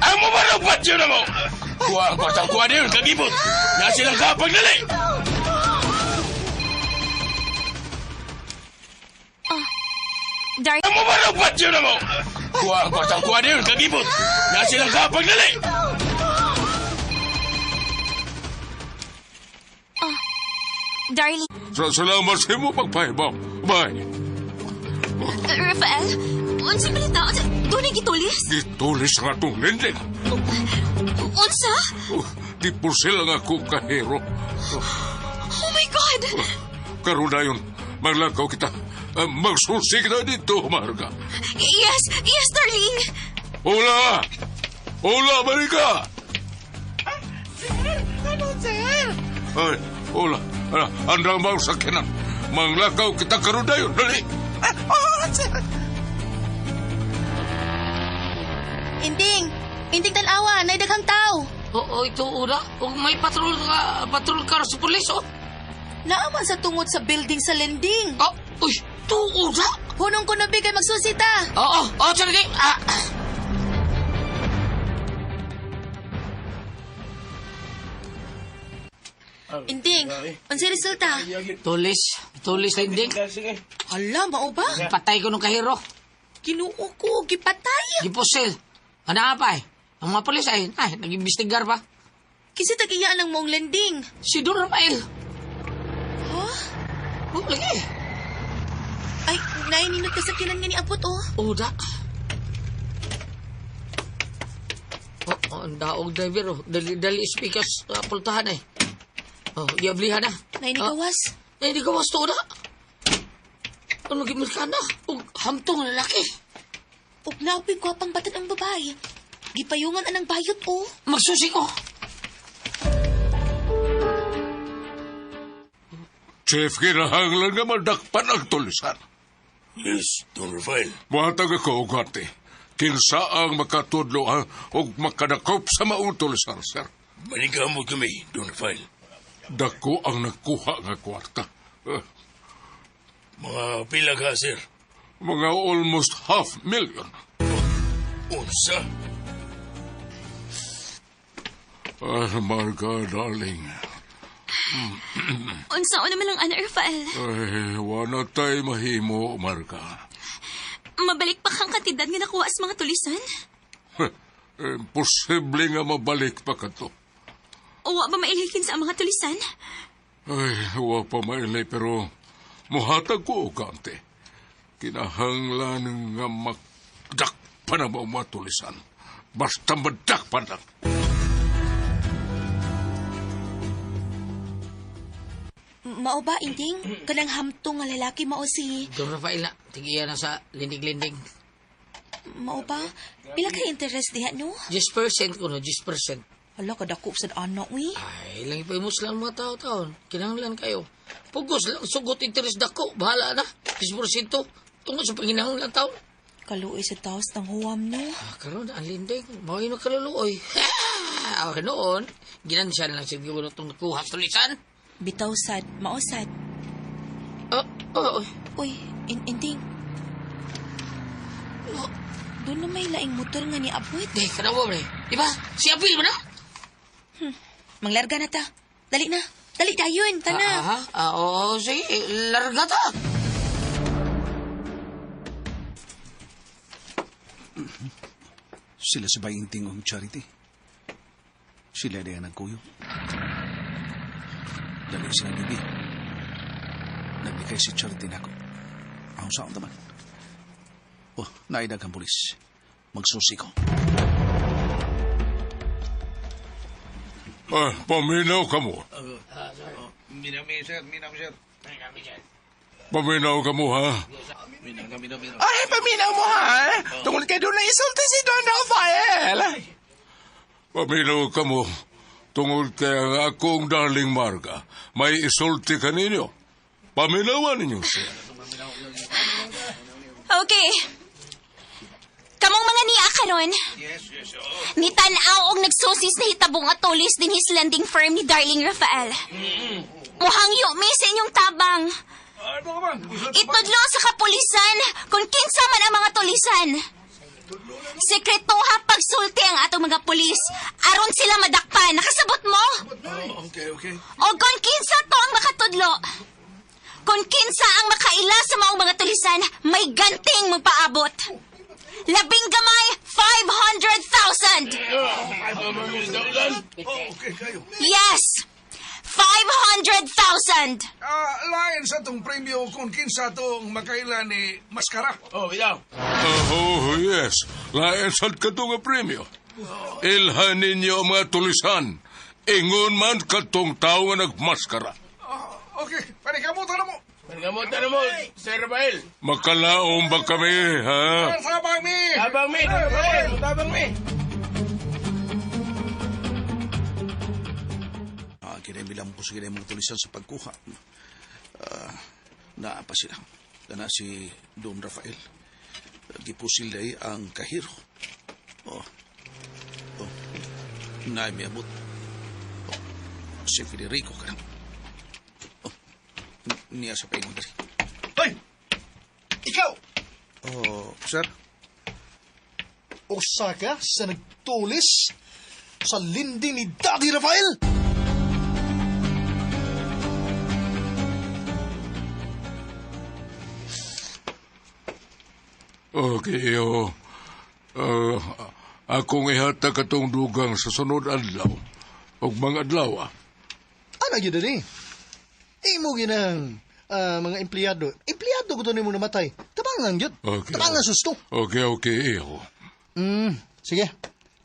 Ang mamarang patyo na mo! Kuha ang kwartang kuha na yun, kagibot! Na silang kapagdali! Darling, Ang mamarang patyo na mo! Kuha ang kwartang kuha na yun, kagibot! Na silang kapagdali! darling. Salamat sa imo pagpahibaw. Bye. Rafael, unsa balita? Doon ay gitulis? Gitulis nga itong lending. Unsa? Di po sila nga kong kahero. Oh my God! Karoon na yun, maglakaw kita. Magsusig na dito, Marga. Yes, darling. Hola! Hola, Marika! Ay, hola. Andang bang sakinan. Manglakaw kita karoon na yun. Dali! Inding tanawa, naidaghang tao. Oo, ito una. Kung may patrol ka sa pulis, oh. Naaman sa tungod sa building sa lending. Oh, uy, ito una. Hunong ko na bigay magsusita. Oo, sige. Inding, unsa resulta? Tulis lending. Hala, mao ba? Patay ko nung kahiro. Kinuo ko, gipatay. Gipusil. Ano pa eh? Ang mga pulis ay nag-imbestigar pa. Kasi tag-iyaan ng mong lending. Si Don Rafael. Huh? Oh, lagi. Ay, naininot ka sa kinan nga ni Apot, oh. Uda. Ang daog driver, oh. Dali speakers, pultahan eh. Oh, iablihan na. Nainigawas. Nainigawas to na. Ano gimil ka na? Hamtong lalaki. Ug napig ko pang batad ang babae. Gipayungan anang bayot, oh. Magsusi ko. Chief, kinahanglan nga madakpan ang tulisan. Yes, Don Rafael. Buhatag ako, Ugarte. Kinsa ang makatudlo o makadakop sa maong tulisan, sir. Manigamot kami, Don Rafael. Dako ang nagkuha nga kwarta. Mga pila ka, sir. Mga almost 500,000. Unsa? Marga, darling. Unsa naman ang anak, Rafael? Ay, wala tayo mahimo, Marga. Mabalik pa kang kantidad nga nakuha sa mga tulisan? Imposible nga mabalik pa ka to. O wa ba mailikin sa mga tulisan? Ay, wa pa mailay pero muhatag ko, Ugarte. Kinahanglan nga magdakpan ang mga tulisan. Basta madakpan lang. Mao ba, Inding? Kanang hamtong nga lalaki mao si... Don Rafael na. Tigiya na sa lindig-lindig. Mao ba? Pila ka interest diha, no? 10% ko no, 10%. Hala, kadakop sa anak, wi. Ay, lang ipahimos lang mga tao-taon. Kinahanglan kayo. Pugos lang, sugot interest dako. Bahala na. 10% tungkol sa panginahanglan taon. Kaluoy sa taos ng huwam, no? Karoon, ang lindig. Mawin na kaluluoy. Okay, noon, ginansya na lang siguro itong nakuha sa tulisan. Bitaw sad, mao sad. Oo. Uy, Inding. Doon na may laing motor nga ni Apoy. Di, kanawa ba Diba? Si Apil mo na? Manglarga na ta. Dali na. Dali dayon, tana. Oo, sige. Larga ta. Sila sa Bayinting o Charity. Sila na yan nagkuyo. Dali sila bibi. Nagbigay si Charity na ako. Ako saan naman. Oh, naidag ang pulis. Magsusi ko. Paminaw ka mo. Minami, sir. Paminaw ka mo, ha? Ay, paminaw mo ha? Tungkol kay doon na isulti si Don Rafael. Paminaw ka mo. Tungod kay ang akong darling Marga, may isulti ka ninyo. Paminawan ninyo siya. Okay. Kamong mga niya karon. Nitanaw og nagsusis na hitabong atulis din his lending firm ni Darling Rafael. Muhangyo mi sa inyong tabang. Itudlo sa kapulisan kung kinsa man ang mga tulisan. Sekretoha pagsulti ang atong mga pulis aron sila madakpan. Nakasabot mo? Okay. O kung kinsa to ang makatudlo. Kung kinsa ang makaila sa maong mga tulisan, may ganting magpaabot. Labing gamay, 500,000! Okay, kayo. Yes! 500,000! Lain sa tong premyo kung kinsa tong makaila ni Maskara. Oh, bitaw. Oh, yes. Lain sa katong premyo. Ilhan ninyo ang mga tulisan. Ingon man katong tao nga nagmaskara. Okay, panikamutan na mo. Pagkamutan mo, Sir Rafael. Makalaong ba kami, ha? Sabang mi! Tabang mi, tabang mi. Kinamilang ko sige na mga tulisan sa pagkuha. Naapa sila. Kana si Don Rafael. Gipusil day ang kahiro. Naimiabot. Si Federico ka lang. Niya sa paingon dari. Hoy! Ikaw! Sir? Usa ka sa nagtulis sa lindi ni Daddy Rafael? Okay, akong ihata katong dugang sa sunod adlaw. O mga adlaw, Ano yun din eh? Imo ginang mga empleyado. Empleyado ko to ni mo namatay. Tabangan yun. Okay. Tabangan susto. Okay, iyo. Sige.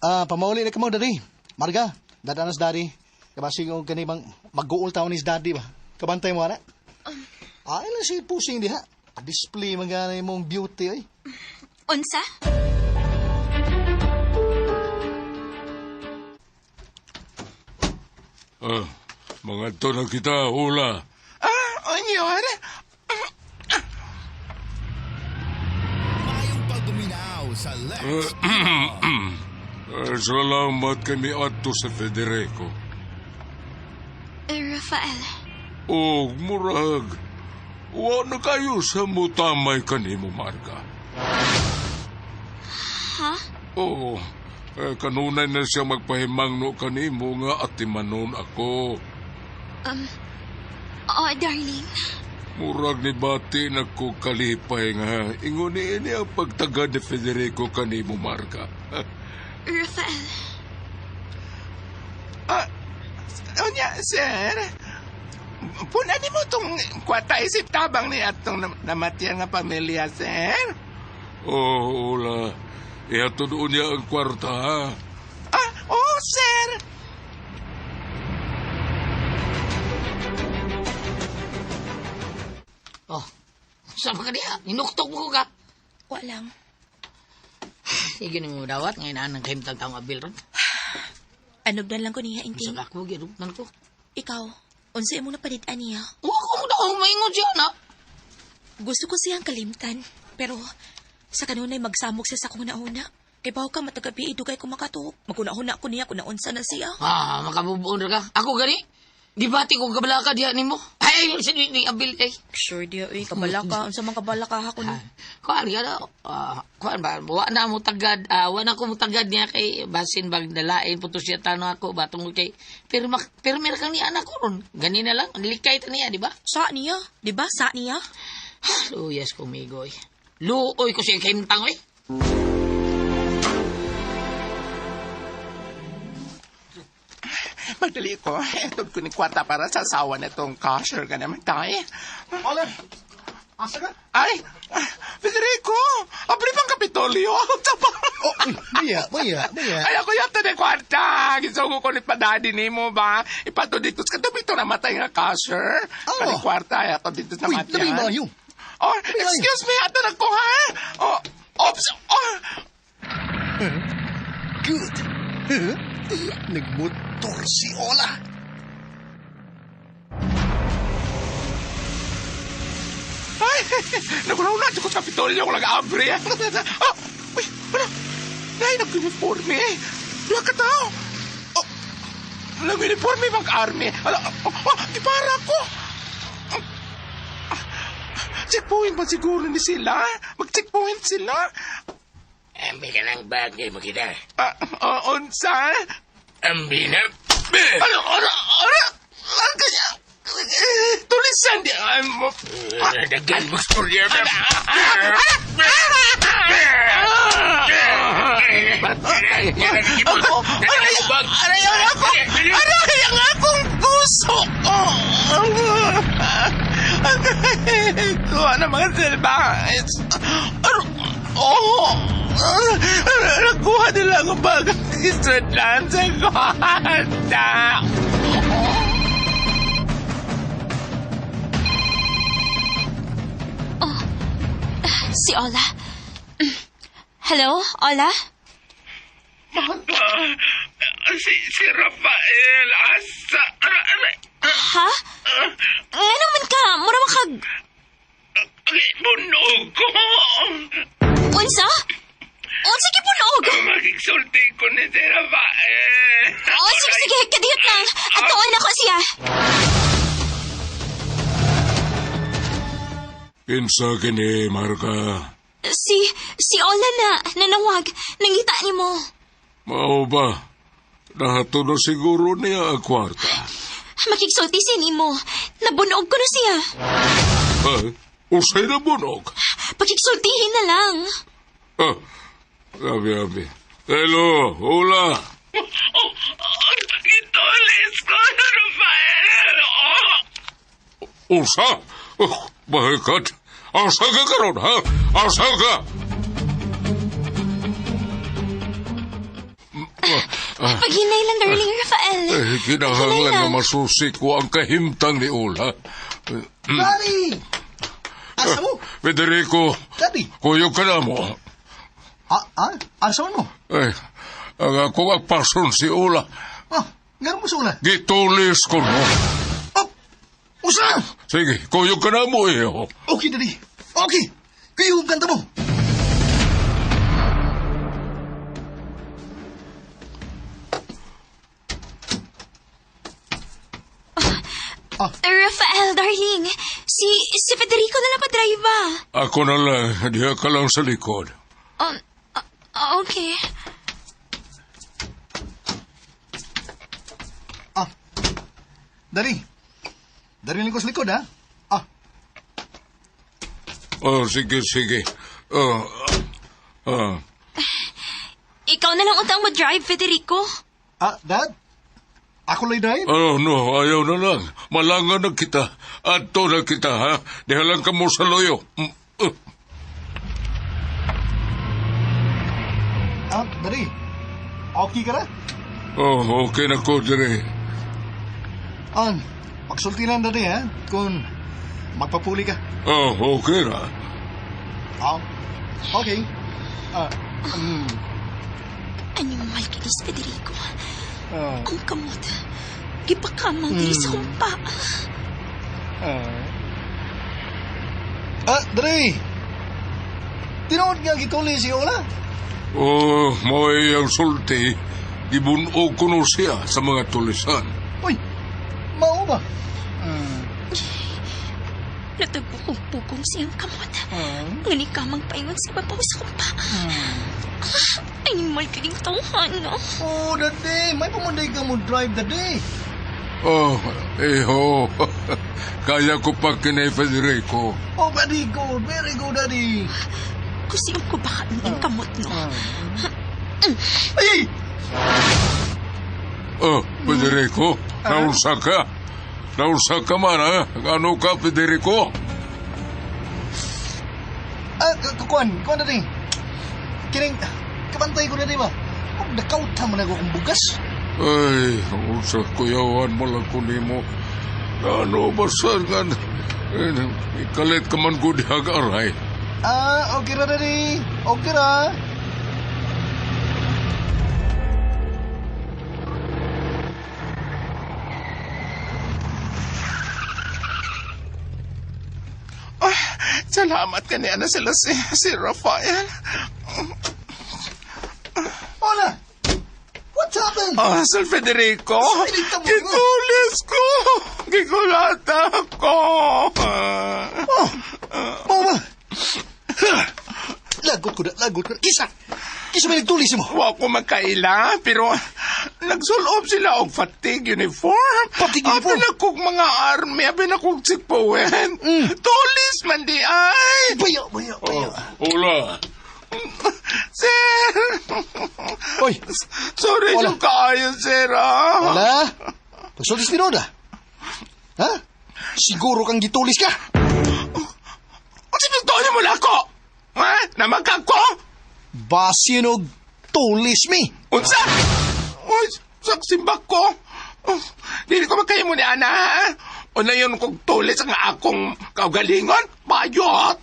Pamauli na ka mo, Daddy. Marga, dadanas Daddy. Kabasing ko kanibang mag-uul taon ni Daddy ba? Kabantay mo, ana? Ay lang si pusing diha. Display mga mong beauty, ay. Unsa? Mga to na kita, hula. Onyor. Mayong pagbuminaw sa Lex Salamat kami ato sa Federico. Rafael. Murag. Wa na kayo sa mutamay kanimo, Marga. Ha? Oo. Kanunay na siya magpahimangno kanimo nga atimanon ako. Darling. Murag ni bati na ko kalipay nga. Ingon ni ang pagtaga ni Federico kanimo, Marga. Rafael. Onya, sir. Puna ni mo itong kwata isip tabang ni atong namatyan nga pamilya, sir. Ula. Ihatod niya ang kwarta, ha? Sir. Saan ka niya? Ninuktok mo ko ka. Walang. Sige nang dawat, ngayon na nang kahimtang taong abil ron. Anog na lang ko niya, Sa Inting. ako, girutan ko. Ikaw, unsa mo na panitaan niya? Ako mo na akong maingon siya na. Gusto ko siyang kalimtan, pero sa kanunay magsamok siya sa kong nauna. Kay baw ka matagabi idugay ko makatuok. Magkunahuna ko niya kung naunsa na siya. Makabubuon ka. Ako gani. Di bati ko kabala ka diha nimo. Ay, sige ni abil eh. Sure dia, kabala ka. Unsa man kabala ka ako ni. Kuan ya kuan ba wa na mo tagad wa na ko mo tagad niya kay basin bag dalain putos siya tano ako batong kay pirmir kang ni anak ko ron. Gani na lang likay ta niya, di ba? Sa niya, di ba? Sa niya. Luyas ko migoy. Luoy ko siya kahimtang eh. Madali ko. Etod ko ni kwata para sa asawa na itong cashier ka naman tayo. Ole! Asa ka? Ay! Federico! Abri pang Kapitolyo! Tapa! Oh, maya. Ay, ako yata na kwarta. Gisugo ko ni padadi ni mo ba? Ipato dito sa katabi ito namatay nga casher. Kani kwarta, ay ato dito Uy, namatay. tabi ba yun? Oh, excuse me, ato na ko ha? Oh, oops, oh. Good. Nagmotor si Ola. Ay, nakunauna ko sa Kapitolyo ko nag-abre. Oh, uy, wala. Nay, nag-uniforme. Dua ka tao. Oh, nag-uniforme mag-army. Ipara ko. Checkpoint ba siguro ni sila? Mag-checkpoint sila. Ambi ka ng bagay mo kita. Unsa? Ambi na. Ano? Kaya, tulisan di. Dagan mo storya ba? Aray ang akong puso. Kuha na mga silbahis. Nakuha nila ang bagang isudlan sa kwarta. Si Ola. Hello, Ola? Si Rafael asa. Ha? Nga naman ka, mura makag... Bunog ko. Unsa? Unsa ki punog? Magigsulti ko ni si Rafael. Sige, kadiyot lang. At tuon ako siya. Kinsa kini, Marka? Si Ola na, nanawag. Nangita ni mo. Mao ba? Nahato na siguro niya ang kwarta. Makigsulti si Nimo. Nabunog ko na siya. Ay, usay na bunog. Pakigsultihin na lang. Abi. Hello, Ola. Itulis ko, Rafael. Usa? Bahikat. Asa ka karon, ha? Asa ka? Paghinay lang, darling Rafael. Kinahanglan na masusi ko ang kahimtang ni Ola. Daddy! Asa mo? Federico, Daddy! kuyog ka na mo. Asa mo? Ang akong agpason si Ola. Gano'n mo sa Ola? Gitulis ko, no? Usa! Sige, kuyog ka na mo, iyo. Okay, Daddy. Okay. Kayo ang kanta mo. Rafael, darling. Si Federico na lang pa-drive ba? Ako na lang, diha ka lang sa likod. Okay. Daddy. Daddy ko sa likod, ha? Sige. Ikaw na lang utang mo drive, Federico. Dad? Ako lay drive? No, ayaw na lang. Malangan na kita. Ato na kita, ha? Diha lang ka mo sa loyo. Daddy. Okay ka na? Okay na ko, dire. Pagsulti lang, Daddy, ha? Kung magpapuli ka. Okay na. Okay. Animal kinis, Federico. Ang kamot. Gipakamang diri sa humpa. Daddy. Tinood nga gituli si Ola? Mo ang sulti. Ibunog ko no siya sa mga tulisan. Uy, mao ba? Natagpukong-pukong siyang kamot. Ngani ka magpaingon sa babaw sa kumpa. Animal ka ding tauhan, no? Daddy. May pamunday ka mo drive, Daddy. Kaya ko pa kinay Federico. Very good. Very good, Daddy. Kusiyong ko baka ang kamot, no? Ay! Federico, naunsa ka? Naunsa ka man, ha? Ano ka, Federico? Kuan, Daddy. Kining, kabantay ko na di ba? Huwag nakauta man ako kong bugas. Ay, unsa kuyawan mo lang kunimo. Ano basar nga ikalit ka man gud hag-aray. Okay ra Daddy. Okay ra. Salamat ka niya na sila si Rafael. Hola! What's happened? Sir Federico, Federico, mo. gitulis ko. Gigulata ko. Mama! Lagot ko na. Kisa may nagtulis mo. Wa ko magkaila, pero nagsulob sila og fatigue uniform. Fatigue uniform? Apin akong mga army, apin akong sikpuwen. Tulis man di ay. Bayo. Ula. Sir! Oy! Sorry Wala. yung kaayo, sir, ah. Wala. Pagsulis ni Roda. Ha? Siguro kang gitulis ka. Sinutoyo mo na ako! Ha? Namagkag ko? Basin og tulis mi. Unsa? Uy, saksimbak ko. Dili ko magkayo mo ni Ana, ha? O na yun kong tulis ang akong kaugalingon? Bayot!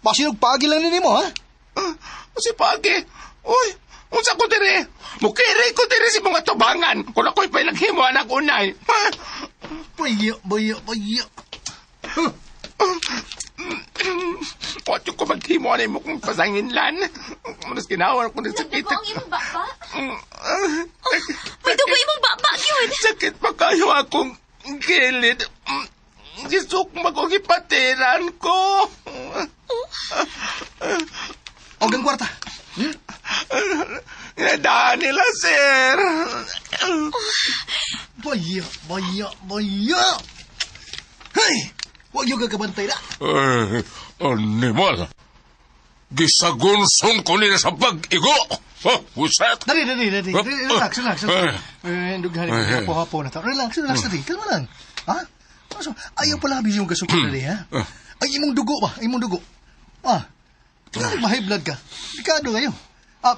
Basin og pagi lang nini mo, ha? Si Pagi, uy, unsa ko dire? Mukiri ko dire si mga tubangan kung ako'y pailaghimo anak unay. Ha? Bayo. Watyo ko maghimo anay mo kong pasanginlan. Manas ginawa ko ng sakit. Nagdugo ang imong baba? Nagdugo imong baba, yun. Sakit pa kayo akong gilid. Gisok mag-ugipatiran ko. Og ang kwarta. Inadaan nila, sir. Bayo. Hay! Huwag yung gagabantay na. Ay, animal. Gisagunson ko nila sa pag-igo. Usat. Dali. Relax. Dughan hapo na to. Relax, dali. Kalma lang. Ha? Ayaw pala habis yung gasok dali, ha? Ay, imong dugo ba? Tingnan ma-high blood ka. Delikado kayo.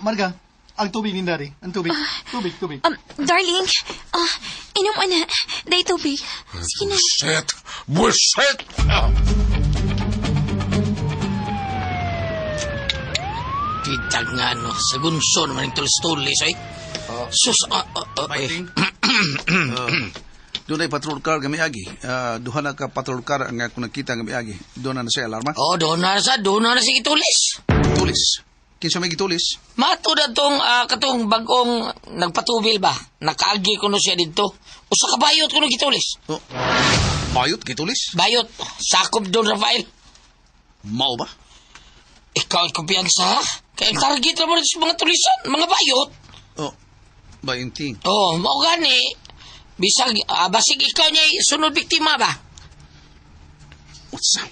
Marga, ang tubig ni Dari. Ang tubig. Tubig. Darling, inom ana. Day tubig. Sige na. Buset. Kitag nga, no? Sa gunso naman yung tulis-tulis, ay. Sus, Fighting. Doon ay patrol car kami agi. Duha na ka patrol car ang ako nakita kami agi. Doon na siya alarma. doon na si itulis. Tulis. Kinsa may gitulis? Mato na tong, katong bagong nagpatubil ba? Nakaagi ko no siya dito. O sa kabayot ko no gitulis. Oh. Bayot gitulis? Bayot, sakop doon, Rafael. Mao ba? Ikaw ay kumpiyansa, ha? Kaya ang target naman sa mga tulisan, mga bayot. Oh. Bainting. Mao gani. Bisag, basig ikaw niya sunod biktima ba? Utsa.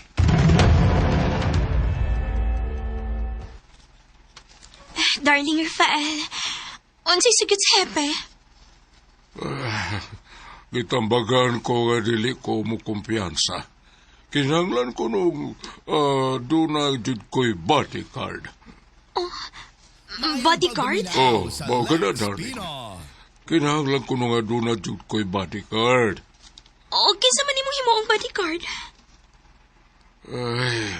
Darling Rafael, unsay sugod sa hepe? Gitambagan ko nga dili ko mo kumpiyansa. Kinanglan ko nung doon na did ko'y bodyguard. Bodyguard? Bao ka na, darling. Kinahanglan ko nga doon na did ko'y bodyguard. O, kinsa man imong himuong bodyguard? Ay,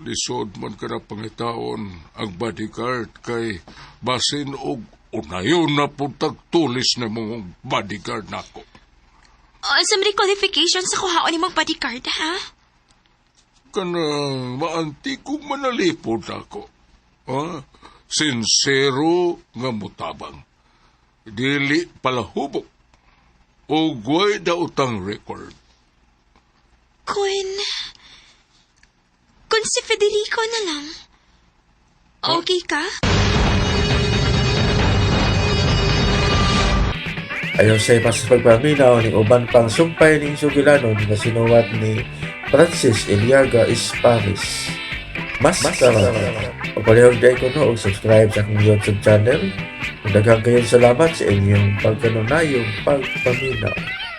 lisod man ka na pangitaon ang bodyguard kay basin og unayon na puntag tulis na mong bodyguard nako. Sa may qualifications sa kuhaon imong bodyguard, ha? Kanang maantikong manalipod ako. Sincero nga mutabang. Dili palahubok. O guway da utang record. Kung si Federico na lang, okay ka? Ayon sa ipas pagpaminaw ni uban pang sumpay ning sugilanon nga sinuwat ni Francis Eliaga Isparis. Mas karang. Pagpalihog day ko no, subscribe sa akong YouTube channel. Daghang kayong salamat sa inyong pagkanunayong pagpaminaw.